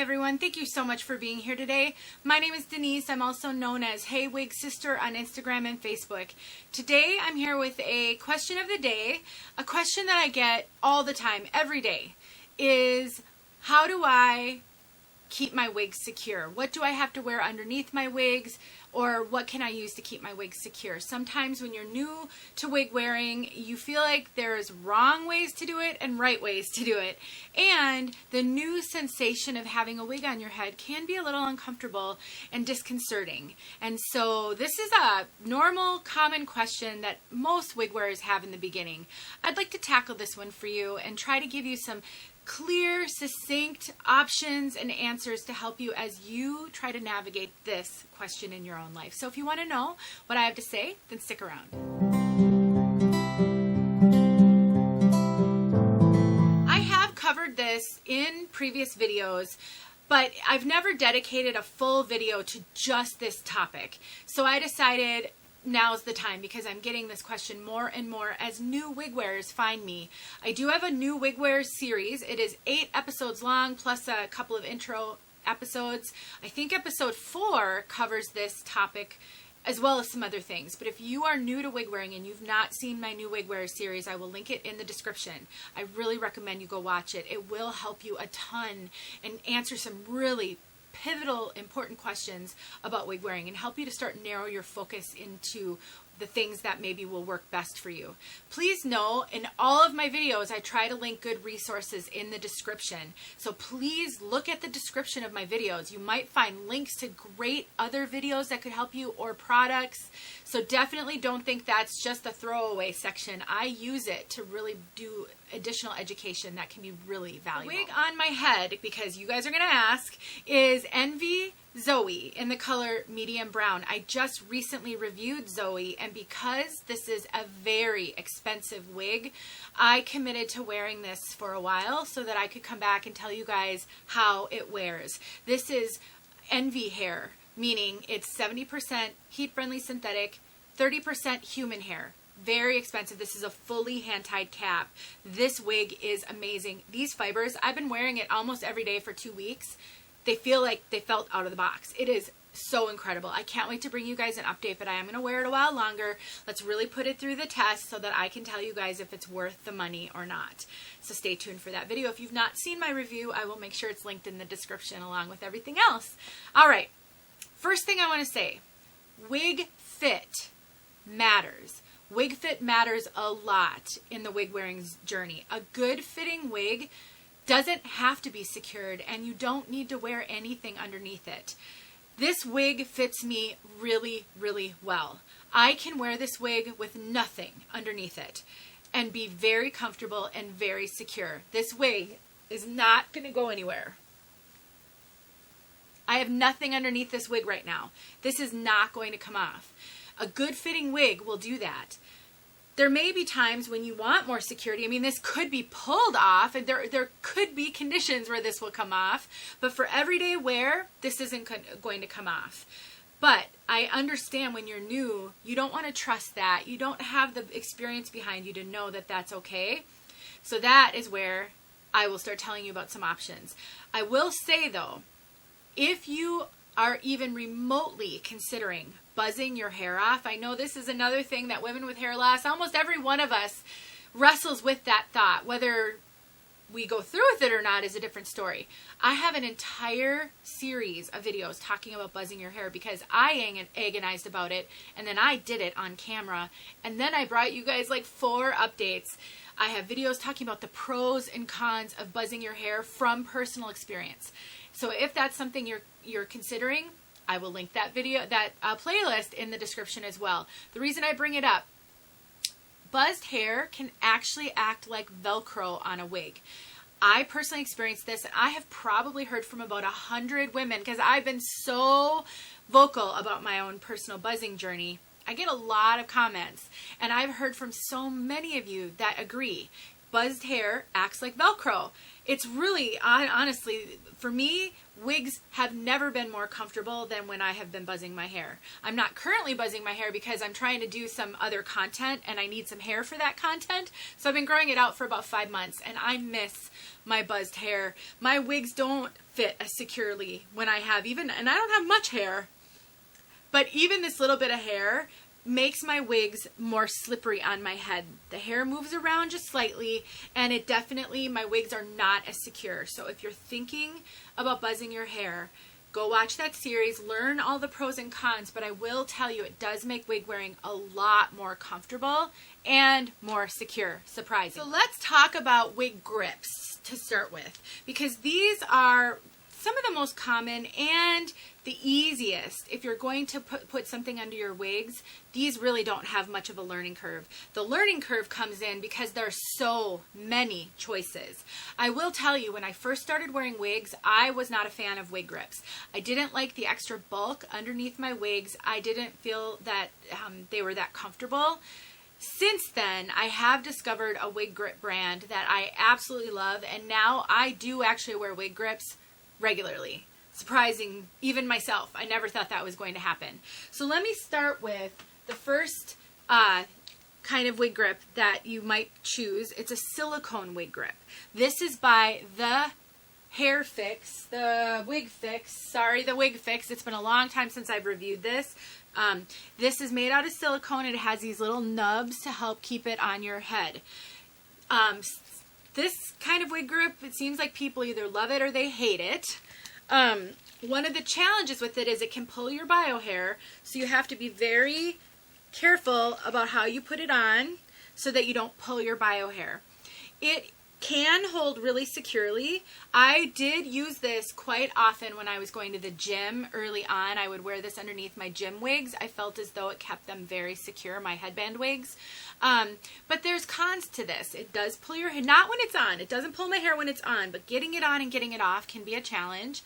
everyone, thank you so much for being here today. My name is Denise. I'm also known as heywigsister on Instagram and Facebook. Today I'm here with a question of the day. A question that I get all the time, every day, is how do I keep my wigs secure? What do I have to wear underneath my wigs? Or what can I use to keep my wigs secure? Sometimes when you're new to wig wearing, you feel like there's wrong ways to do it and right ways to do it. And the new sensation of having a wig on your head can be a little uncomfortable and disconcerting. And so this is a normal, common question that most wig wearers have in the beginning. I'd like to tackle this one for you and try to give you some clear, succinct options and answers to help you as you try to navigate this question in your own life. So if you want to know what I have to say, then stick around. I have covered this in previous videos, but I've never dedicated a full video to just this topic. So I decided now's the time because I'm getting this question more and more as new wig wearers find me. I do have a new wig wearers series. It is 8 episodes long plus a couple of intro episodes. I think episode 4 covers this topic as well as some other things. But if you are new to wig wearing and you've not seen my new wig wearers series, I will link it in the description. I really recommend you go watch it. It will help you a ton and answer some really pivotal, important questions about wig wearing and help you to start narrow your focus into the things that maybe will work best for you. Please know, in all of my videos, I try to link good resources in the description. So please look at the description of my videos. You might find links to great other videos that could help you or products. So definitely don't think that's just a throwaway section. I use it to really do additional education that can be really valuable. The wig on my head, because you guys are going to ask, is Envy Zoe in the color medium brown. I just recently reviewed Zoe, and because this is a very expensive wig, I committed to wearing this for a while so that I could come back and tell you guys how it wears. This is Envy hair, meaning it's 70% heat-friendly synthetic, 30% human hair. Very expensive. This is a fully hand-tied cap. This wig is amazing. These fibers, I've been wearing it almost every day for 2 weeks. They feel like they felt out of the box. It is so incredible. I can't wait to bring you guys an update, but I am going to wear it a while longer. Let's really put it through the test so that I can tell you guys if it's worth the money or not. So stay tuned for that video. If you've not seen my review, I will make sure it's linked in the description along with everything else. All right. First thing I want to say, wig fit matters. Wig fit matters a lot in the wig wearing journey. A good fitting wig doesn't have to be secured, and you don't need to wear anything underneath it. This wig fits me really, really well. I can wear this wig with nothing underneath it and be very comfortable and very secure. This wig is not going to go anywhere. I have nothing underneath this wig right now. This is not going to come off. A good fitting wig will do that. There may be times when you want more security. I mean, this could be pulled off, and there could be conditions where this will come off. But for everyday wear, this isn't going to come off. But I understand when you're new, you don't want to trust that. You don't have the experience behind you to know that that's okay. So that is where I will start telling you about some options. I will say, though, if you are even remotely considering buzzing your hair off. I know this is another thing that women with hair loss, almost every one of us wrestles with that thought. Whether we go through with it or not is a different story. I have an entire series of videos talking about buzzing your hair because I agonized about it, and then I did it on camera, and then I brought you guys like 4 updates. I have videos talking about the pros and cons of buzzing your hair from personal experience. So if that's something you're considering, I will link that video, playlist in the description as well. The reason I bring it up, buzzed hair can actually act like Velcro on a wig. I personally experienced this, and I have probably heard from about 100 women because I've been so vocal about my own personal buzzing journey. I get a lot of comments, and I've heard from so many of you that agree. Buzzed hair acts like Velcro. It's really, honestly, for me, wigs have never been more comfortable than when I have been buzzing my hair. I'm not currently buzzing my hair because I'm trying to do some other content and I need some hair for that content. So I've been growing it out for about 5 months and I miss my buzzed hair. My wigs don't fit as securely when I have even, and I don't have much hair, but even this little bit of hair makes my wigs more slippery on my head. The hair moves around just slightly, and it definitely, my wigs are not as secure. So if you're thinking about buzzing your hair, go watch that series, learn all the pros and cons, but I will tell you it does make wig wearing a lot more comfortable and more secure, surprising. So let's talk about wig grips to start with, because these are some of the most common and the easiest. If you're going to put something under your wigs, these really don't have much of a learning curve. The learning curve comes in because there are so many choices. I will tell you, when I first started wearing wigs, I was not a fan of wig grips. I didn't like the extra bulk underneath my wigs. I didn't feel that they were that comfortable. Since then, I have discovered a wig grip brand that I absolutely love, and now I do actually wear wig grips regularly. Surprising even myself. I never thought that was going to happen. So let me start with the first kind of wig grip that you might choose. It's a silicone wig grip. This is by the Wig Fix. It's been a long time since I've reviewed this. This is made out of silicone. It has these little nubs to help keep it on your head. This kind of wig grip, it seems like people either love it or they hate it. One of the challenges with it is it can pull your bio hair, so you have to be very careful about how you put it on so that you don't pull your bio hair. It can hold really securely. I did use this quite often when I was going to the gym early on. I would wear this underneath my gym wigs. I felt as though it kept them very secure, my headband wigs. But there's cons to this. It does pull your hair, not when it's on. It doesn't pull my hair when it's on, but getting it on and getting it off can be a challenge.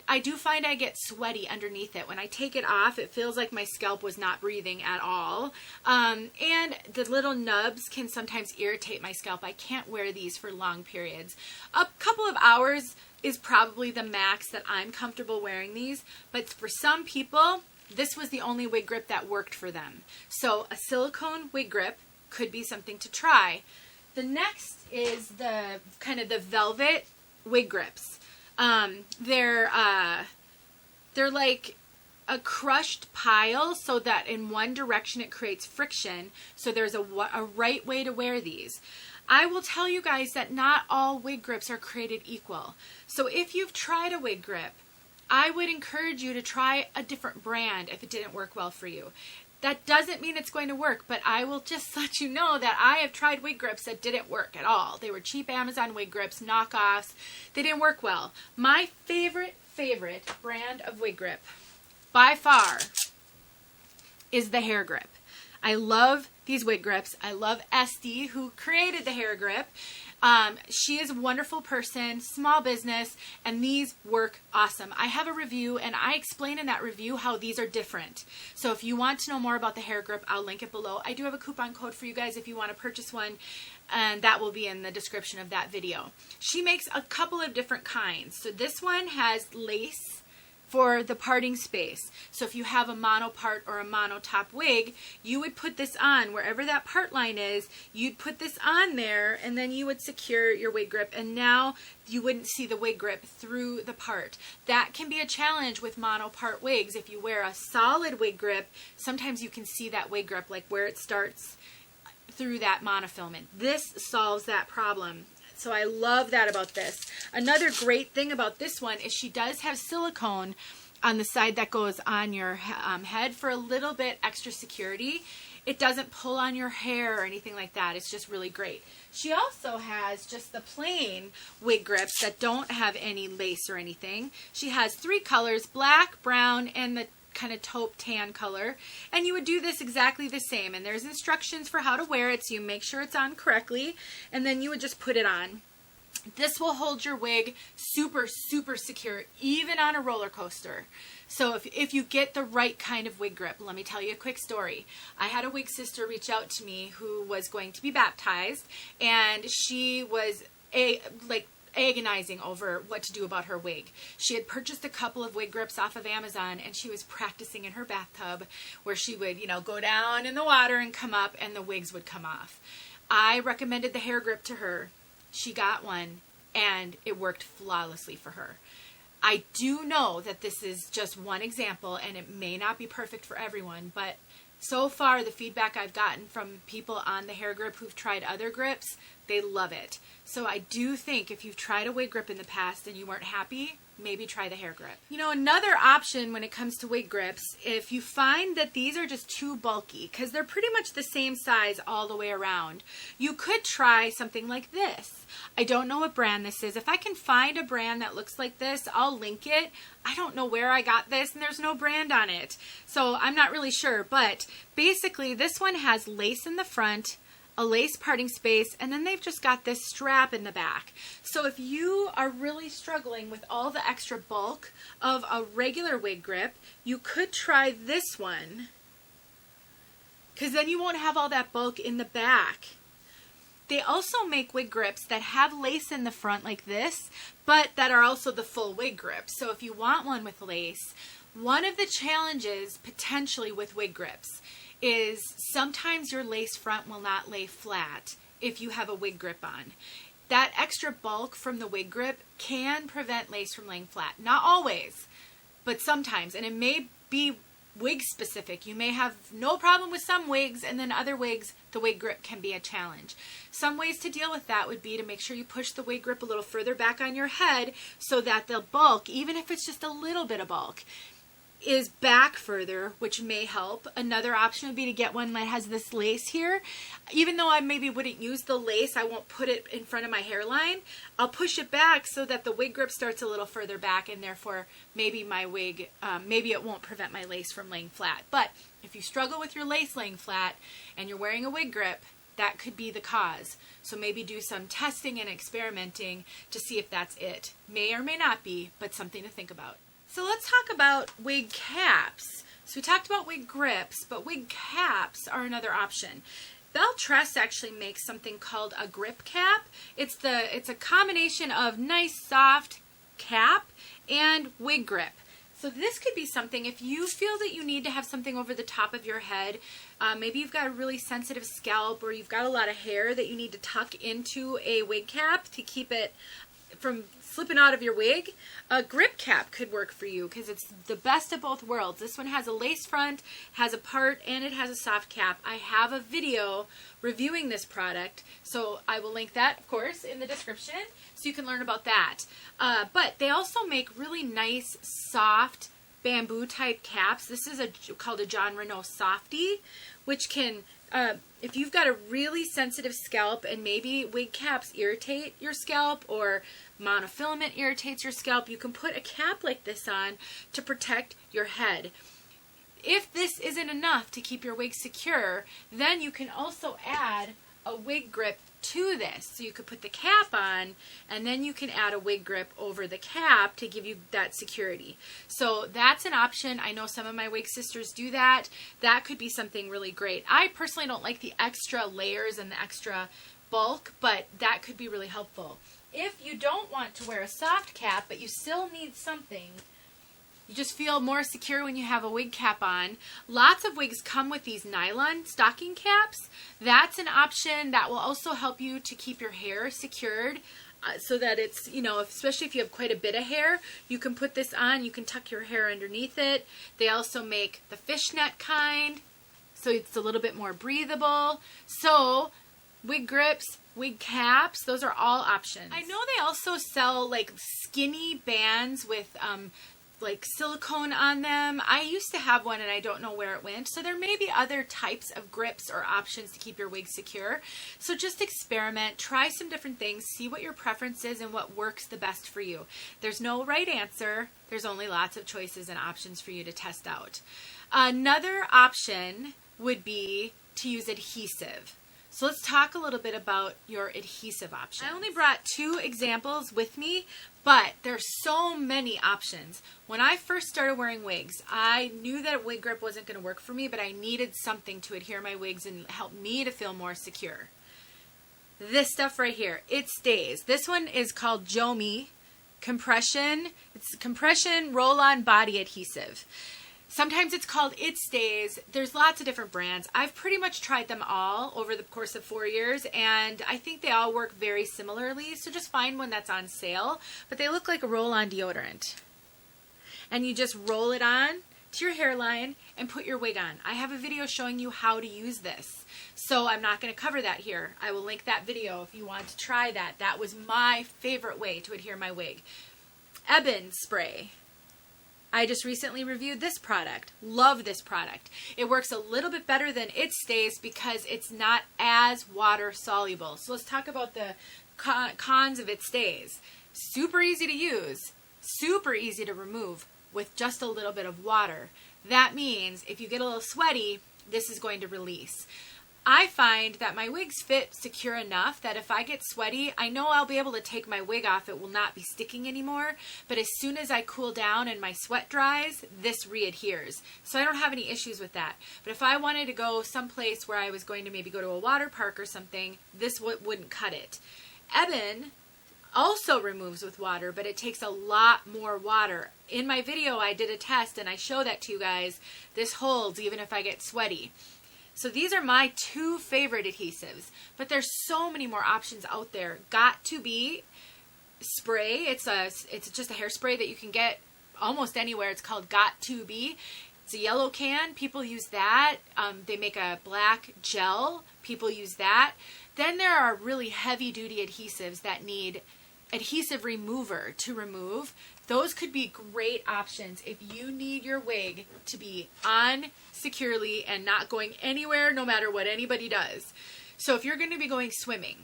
I do find I get sweaty underneath it. When I take it off, it feels like my scalp was not breathing at all. And the little nubs can sometimes irritate my scalp. I can't wear these for long periods. A couple of hours is probably the max that I'm comfortable wearing these, but for some people, this was the only wig grip that worked for them. So a silicone wig grip could be something to try. The next is the kind of the velvet wig grips. They're like a crushed pile, so that in one direction it creates friction. So there's a right way to wear these. I will tell you guys that not all wig grips are created equal. So if you've tried a wig grip, I would encourage you to try a different brand if it didn't work well for you. That doesn't mean it's going to work, but I will just let you know that I have tried wig grips that didn't work at all. They were cheap Amazon wig grips, knockoffs. They didn't work well. My favorite brand of wig grip, by far, is the hair grip. I love these wig grips. I love Esty, who created the hair grip. She is a wonderful person, small business, and these work awesome. I have a review, and I explain in that review how these are different. So if you want to know more about the hair grip, I'll link it below. I do have a coupon code for you guys if you want to purchase one, and that will be in the description of that video. She makes a couple of different kinds. So this one has lace for the parting space. So if you have a mono part or a mono top wig, you would put this on wherever that part line is. You'd put this on there, and then you would secure your wig grip, and now you wouldn't see the wig grip through the part. That can be a challenge with mono part wigs. If you wear a solid wig grip, sometimes you can see that wig grip, like where it starts through that monofilament. This solves that problem. So I love that about this. Another great thing about this one is she does have silicone on the side that goes on your head for a little bit extra security. It doesn't pull on your hair or anything like that. It's just really great. She also has just the plain wig grips that don't have any lace or anything. She has 3 colors, black, brown, and the kind of taupe tan color, and you would do this exactly the same, and there's instructions for how to wear it, so you make sure it's on correctly, and then you would just put it on. This will hold your wig super secure, even on a roller coaster. So if you get the right kind of wig grip, let me tell you a quick story. I had a wig sister reach out to me who was going to be baptized, and she was agonizing over what to do about her wig. She had purchased a couple of wig grips off of Amazon, and she was practicing in her bathtub where she would, go down in the water and come up, and the wigs would come off. I recommended the hair grip to her. She got one, and it worked flawlessly for her. I do know that this is just one example and it may not be perfect for everyone, but so far the feedback I've gotten from people on the hair grip who've tried other grips, they love it. So I do think if you've tried a wig grip in the past and you weren't happy, maybe try the hair grip. You know, another option when it comes to wig grips, if you find that these are just too bulky, because they're pretty much the same size all the way around, you could try something like this. I don't know what brand this is. If I can find a brand that looks like this, I'll link it. I don't know where I got this, and there's no brand on it, so I'm not really sure. But basically, this one has lace in the front, a lace parting space, and then they've just got this strap in the back. So if you are really struggling with all the extra bulk of a regular wig grip, you could try this one, because then you won't have all that bulk in the back. They also make wig grips that have lace in the front like this, but that are also the full wig grip. So if you want one with lace, one of the challenges potentially with wig grips is sometimes your lace front will not lay flat if you have a wig grip on. That extra bulk from the wig grip can prevent lace from laying flat. Not always, but sometimes. And it may be wig specific. You may have no problem with some wigs, and then other wigs, the wig grip can be a challenge. Some ways to deal with that would be to make sure you push the wig grip a little further back on your head so that the bulk, even if it's just a little bit of bulk, is back further, which may help. Another option would be to get one that has this lace here. Even though I maybe wouldn't use the lace, I won't put it in front of my hairline. I'll push it back so that the wig grip starts a little further back, and therefore maybe my wig, maybe it won't prevent my lace from laying flat. But if you struggle with your lace laying flat and you're wearing a wig grip, that could be the cause. So maybe do some testing and experimenting to see if that's it. May or may not be, but something to think about. So let's talk about wig caps. So we talked about wig grips, but wig caps are another option. Belle Tress actually makes something called a grip cap. It's a combination of nice soft cap and wig grip. So this could be something if you feel that you need to have something over the top of your head. Maybe you've got a really sensitive scalp, or you've got a lot of hair that you need to tuck into a wig cap to keep it from slipping out of your wig. A grip cap could work for you because it's the best of both worlds. This one has a lace front, has a part, and it has a soft cap. I have a video reviewing this product, so I will link that, of course, in the description so you can learn about that. But they also make really nice, soft, bamboo type caps. This is called a John Renault Softie, which can, if you've got a really sensitive scalp and maybe wig caps irritate your scalp or monofilament irritates your scalp, you can put a cap like this on to protect your head. If this isn't enough to keep your wig secure, then you can also add a wig grip to this. So you could put the cap on, and then you can add a wig grip over the cap to give you that security. So that's an option. I know some of my wig sisters do that. That could be something really great. I personally don't like the extra layers and the extra bulk, but that could be really helpful. If you don't want to wear a soft cap, but you still need something, you just feel more secure when you have a wig cap on. Lots of wigs come with these nylon stocking caps. That's an option that will also help you to keep your hair secured so that it's, you know, especially if you have quite a bit of hair, you can put this on. You can tuck your hair underneath it. They also make the fishnet kind, so it's a little bit more breathable. So wig grips, wig caps, those are all options. I know they also sell like skinny bands with like silicone on them. I used to have one and I don't know where it went. So there may be other types of grips or options to keep your wig secure. So just experiment, try some different things, see what your preference is and what works the best for you. There's no right answer. There's only lots of choices and options for you to test out. Another option would be to use adhesive. So let's talk a little bit about your adhesive options. I only brought 2 examples with me, but there's so many options. When I first started wearing wigs, I knew that a wig grip wasn't going to work for me, but I needed something to adhere my wigs and help me to feel more secure. This stuff right here, it stays. This one is called Jomi Compression. It's compression roll-on body adhesive. Sometimes it's called It Stays. There's lots of different brands. I've pretty much tried them all over the course of 4 years, and I think they all work very similarly, so just find one that's on sale. But they look like a roll-on deodorant. and you just roll it on to your hairline and put your wig on. I have a video showing you how to use this, so I'm not going to cover that here. I will link that video if you want to try that. That was my favorite way to adhere my wig. Ebon spray. I just recently reviewed this product. Love this product. It works a little bit better than It Stays because it's not as water soluble. So let's talk about the cons of It Stays. Super easy to use, super easy to remove with just a little bit of water. That means if you get a little sweaty, this is going to release. I find that my wigs fit secure enough that if I get sweaty, I know I'll be able to take my wig off. It will not be sticking anymore. But as soon as I cool down and my sweat dries, this readheres. So I don't have any issues with that. But if I wanted to go someplace where I was going to maybe go to a water park or something, this wouldn't cut it. Ebon also removes with water, but it takes a lot more water. In my video, I did a test and I show that to you guys. This holds even if I get sweaty. So these are my two favorite adhesives, but there's so many more options out there. Got to Be spray. It's just a hairspray that you can get almost anywhere. It's called Got to Be. It's a yellow can. People use that. They make a black gel. People use that. Then there are really heavy duty adhesives that need adhesive remover to remove. Those could be great options if you need your wig to be on securely and not going anywhere no matter what anybody does. So if you're going to be going swimming,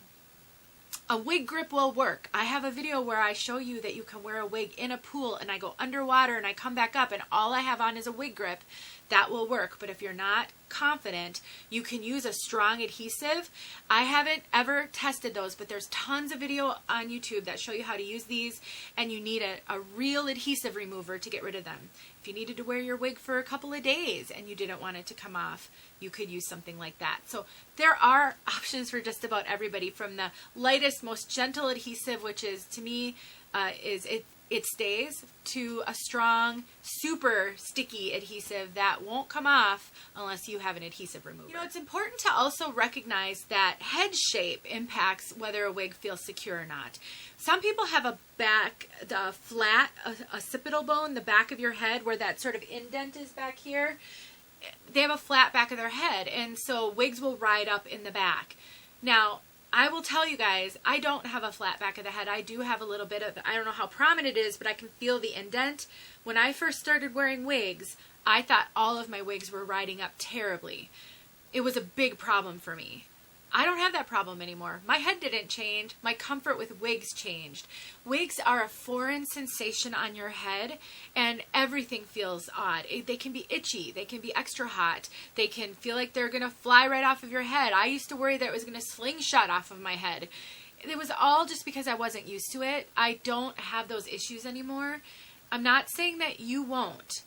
a wig grip will work. I have a video where I show you that you can wear a wig in a pool and I go underwater and I come back up and all I have on is a wig grip. That will work. But if you're not confident, you can use a strong adhesive. I haven't ever tested those, but there's tons of video on YouTube that show you how to use these, and you need a real adhesive remover to get rid of them. If you needed to wear your wig for a couple of days and you didn't want it to come off, you could use something like that. So there are options for just about everybody, from the lightest, most gentle adhesive, which is, to me, It Stays, to a strong, super sticky adhesive that won't come off unless you have an adhesive remover. You know, it's important to also recognize that head shape impacts whether a wig feels secure or not. Some people have a flat occipital bone, the back of your head where that sort of indent is back here. They have a flat back of their head, and so wigs will ride up in the back. Now, I will tell you guys, I don't have a flat back of the head. I do have a little bit of, I don't know how prominent it is, but I can feel the indent. When I first started wearing wigs, I thought all of my wigs were riding up terribly. It was a big problem for me. I don't have that problem anymore. My head didn't change. My comfort with wigs changed. Wigs are a foreign sensation on your head, and everything feels odd. They can be itchy. They can be extra hot. They can feel like they're going to fly right off of your head. I used to worry that it was going to slingshot off of my head. It was all just because I wasn't used to it. I don't have those issues anymore. I'm not saying that you won't.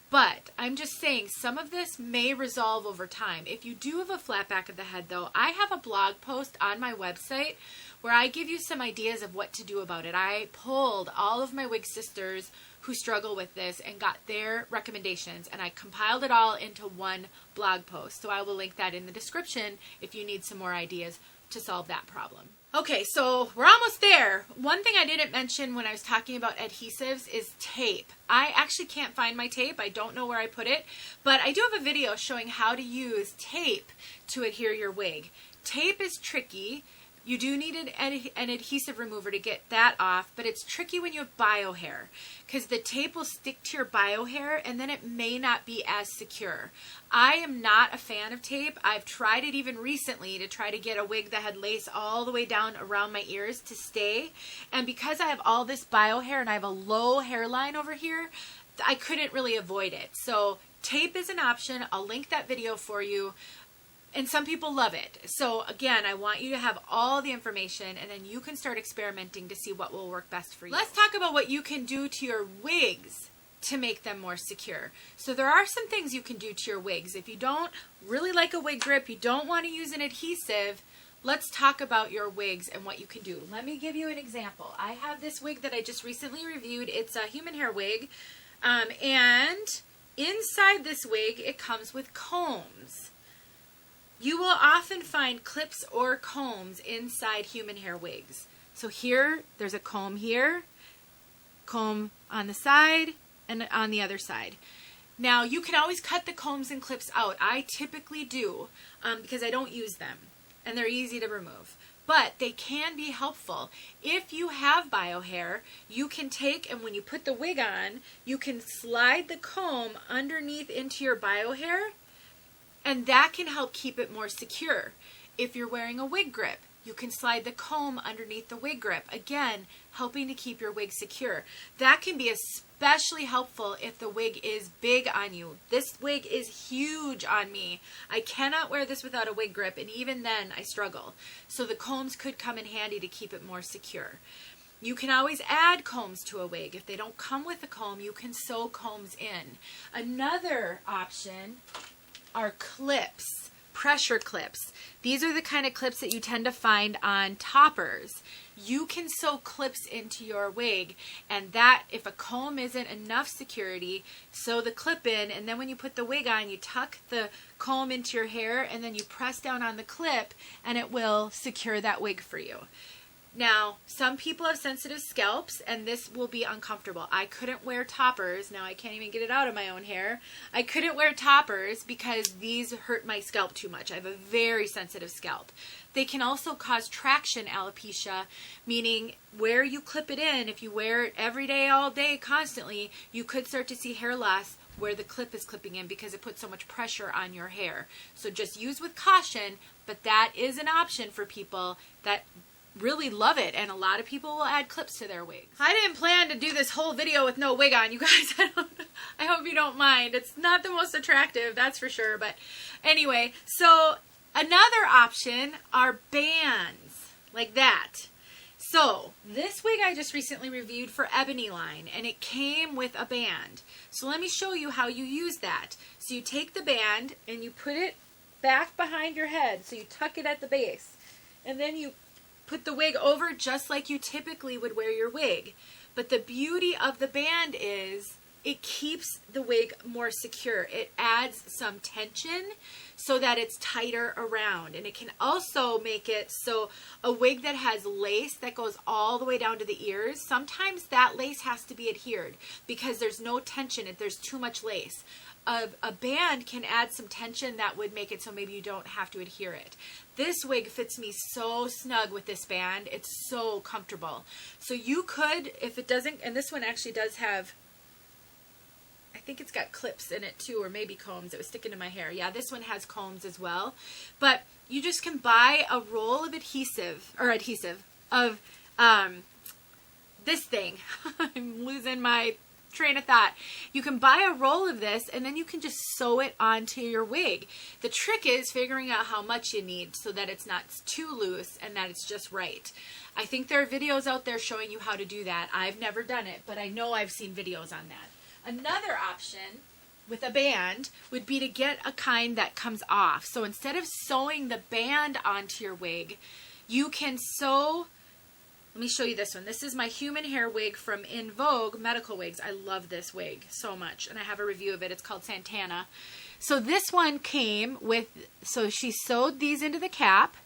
But I'm just saying some of this may resolve over time. If you do have a flat back of the head, though, I have a blog post on my website where I give you some ideas of what to do about it. I polled all of my wig sisters who struggle with this and got their recommendations, and I compiled it all into one blog post. So I will link that in the description if you need some more ideas to solve that problem. Okay, so we're almost there. One thing I didn't mention when I was talking about adhesives is tape. I actually can't find my tape. I don't know where I put it, but I do have a video showing how to use tape to adhere your wig. Tape is tricky. You do need an adhesive remover to get that off, but it's tricky when you have bio hair because the tape will stick to your bio hair and then it may not be as secure. I am not a fan of tape. I've tried it even recently to try to get a wig that had lace all the way down around my ears to stay, and because I have all this bio hair and I have a low hairline over here, I couldn't really avoid it. So tape is an option. I'll link that video for you. And some people love it. So again, I want you to have all the information and then you can start experimenting to see what will work best for you. Let's talk about what you can do to your wigs to make them more secure. So there are some things you can do to your wigs. If you don't really like a wig grip, you don't want to use an adhesive, let's talk about your wigs and what you can do. Let me give you an example. I have this wig that I just recently reviewed. It's a human hair wig. And inside this wig, it comes with combs. You will often find clips or combs inside human hair wigs. So here, there's a comb here, comb on the side, and on the other side. Now, you can always cut the combs and clips out. I typically do because I don't use them, and they're easy to remove. But they can be helpful. If you have bio hair, you can take, and when you put the wig on, you can slide the comb underneath into your bio hair, and that can help keep it more secure. If you're wearing a wig grip, you can slide the comb underneath the wig grip, again, helping to keep your wig secure. That can be especially helpful if the wig is big on you. This wig is huge on me. I cannot wear this without a wig grip, and even then I struggle. So the combs could come in handy to keep it more secure. You can always add combs to a wig. If they don't come with a comb, you can sew combs in. Another option are clips. Pressure clips. These are the kind of clips that you tend to find on toppers. You can sew clips into your wig, and that, if a comb isn't enough security, sew the clip in, and then when you put the wig on, you tuck the comb into your hair, and then you press down on the clip, and it will secure that wig for you. Now, some people have sensitive scalps, and this will be uncomfortable. I couldn't wear toppers. Now I can't even get it out of my own hair. I couldn't wear toppers because these hurt my scalp too much. I have a very sensitive scalp. They can also cause traction alopecia, meaning where you clip it in, if you wear it every day, all day, constantly, you could start to see hair loss where the clip is clipping in because it puts so much pressure on your hair. So just use with caution, but that is an option for people that really love it, and a lot of people will add clips to their wigs. I didn't plan to do this whole video with no wig on, you guys. I hope you don't mind. It's not the most attractive, that's for sure, but anyway, so another option are bands, like that. So this wig I just recently reviewed for Ebony line, and it came with a band. So let me show you how you use that. So you take the band and you put it back behind your head, so you tuck it at the base, and then you put the wig over just like you typically would wear your wig. But the beauty of the band is it keeps the wig more secure. It adds some tension so that it's tighter around. And it can also make it so a wig that has lace that goes all the way down to the ears, sometimes that lace has to be adhered because there's no tension if there's too much lace. A band can add some tension that would make it so maybe you don't have to adhere it. This wig fits me so snug with this band. It's so comfortable. So you could, if it doesn't, and this one actually does have, I think it's got clips in it too, or maybe combs. It was sticking to my hair. Yeah, this one has combs as well. But you just can buy a roll of adhesive of this thing. I'm losing my train of thought. You can buy a roll of this, and then you can just sew it onto your wig. The trick is figuring out how much you need so that it's not too loose and that it's just right. I think there are videos out there showing you how to do that. I've never done it, but I know I've seen videos on that. Another option with a band would be to get a kind that comes off. So instead of sewing the band onto your wig, you can sew. Let me show you this one. This is my human hair wig from In Vogue Medical Wigs. I love this wig so much, and I have a review of it. It's called Santana. So this one came with, so she sewed these into the cap,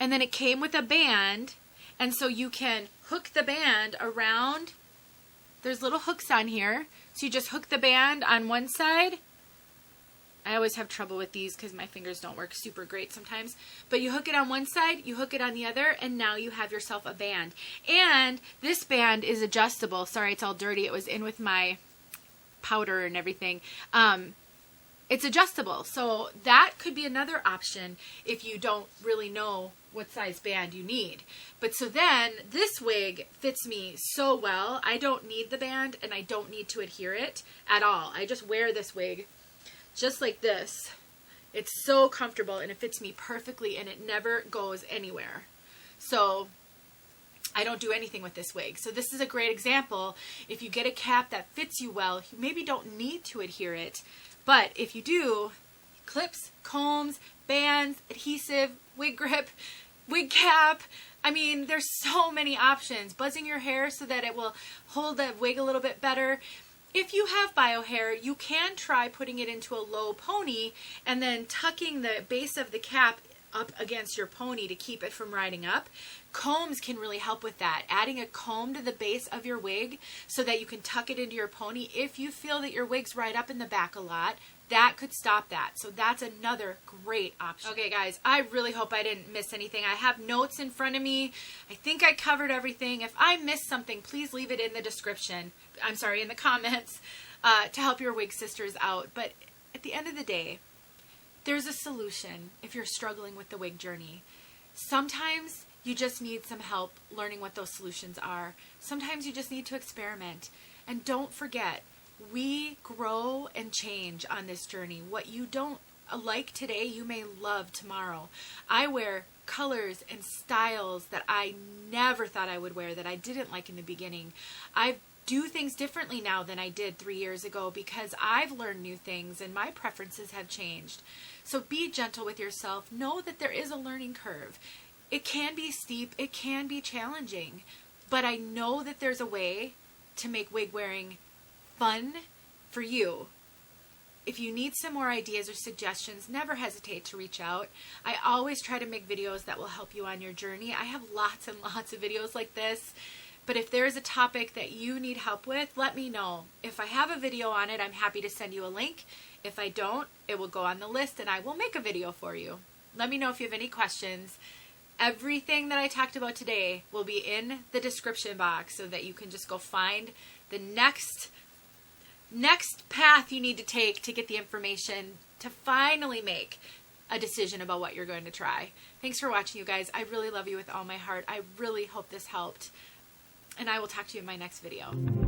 and then it came with a band, and so you can hook the band around. There's little hooks on here, so you just hook the band on one side. I always have trouble with these because my fingers don't work super great sometimes. But you hook it on one side, you hook it on the other, and now you have yourself a band. And this band is adjustable. Sorry, it's all dirty. It was in with my powder and everything. It's adjustable. So that could be another option if you don't really know what size band you need. But so then this wig fits me so well. I don't need the band, and I don't need to adhere it at all. I just wear this wig just like this. It's so comfortable, and it fits me perfectly, and it never goes anywhere. So I don't do anything with this wig. So this is a great example. If you get a cap that fits you well, you maybe don't need to adhere it. But if you do, clips, combs, bands, adhesive, wig grip, wig cap. I mean, there's so many options. Buzzing your hair so that it will hold the wig a little bit better. If you have bio hair, you can try putting it into a low pony and then tucking the base of the cap up against your pony to keep it from riding up. Combs can really help with that. Adding a comb to the base of your wig so that you can tuck it into your pony. If you feel that your wigs ride up in the back a lot, that could stop that. So that's another great option. Okay guys, I really hope I didn't miss anything. I have notes in front of me. I think I covered everything. If I missed something, please leave it in the description. I'm sorry, in the comments to help your wig sisters out. But at the end of the day, there's a solution if you're struggling with the wig journey. Sometimes you just need some help learning what those solutions are. Sometimes you just need to experiment. And don't forget, we grow and change on this journey. What you don't like today, you may love tomorrow. I wear colors and styles that I never thought I would wear, that I didn't like in the beginning. I do things differently now than I did 3 years ago because I've learned new things and my preferences have changed. So be gentle with yourself. Know that there is a learning curve. It can be steep, it can be challenging, but I know that there's a way to make wig wearing fun for you. If you need some more ideas or suggestions, never hesitate to reach out. I always try to make videos that will help you on your journey. I have lots and lots of videos like this, but if there's a topic that you need help with, let me know. If I have a video on it, I'm happy to send you a link. If I don't, it will go on the list and I will make a video for you. Let me know if you have any questions. Everything that I talked about today will be in the description box so that you can just go find the next path you need to take to get the information to finally make a decision about what you're going to try. Thanks for watching, you guys. I really love you with all my heart. I really hope this helped. And I will talk to you in my next video.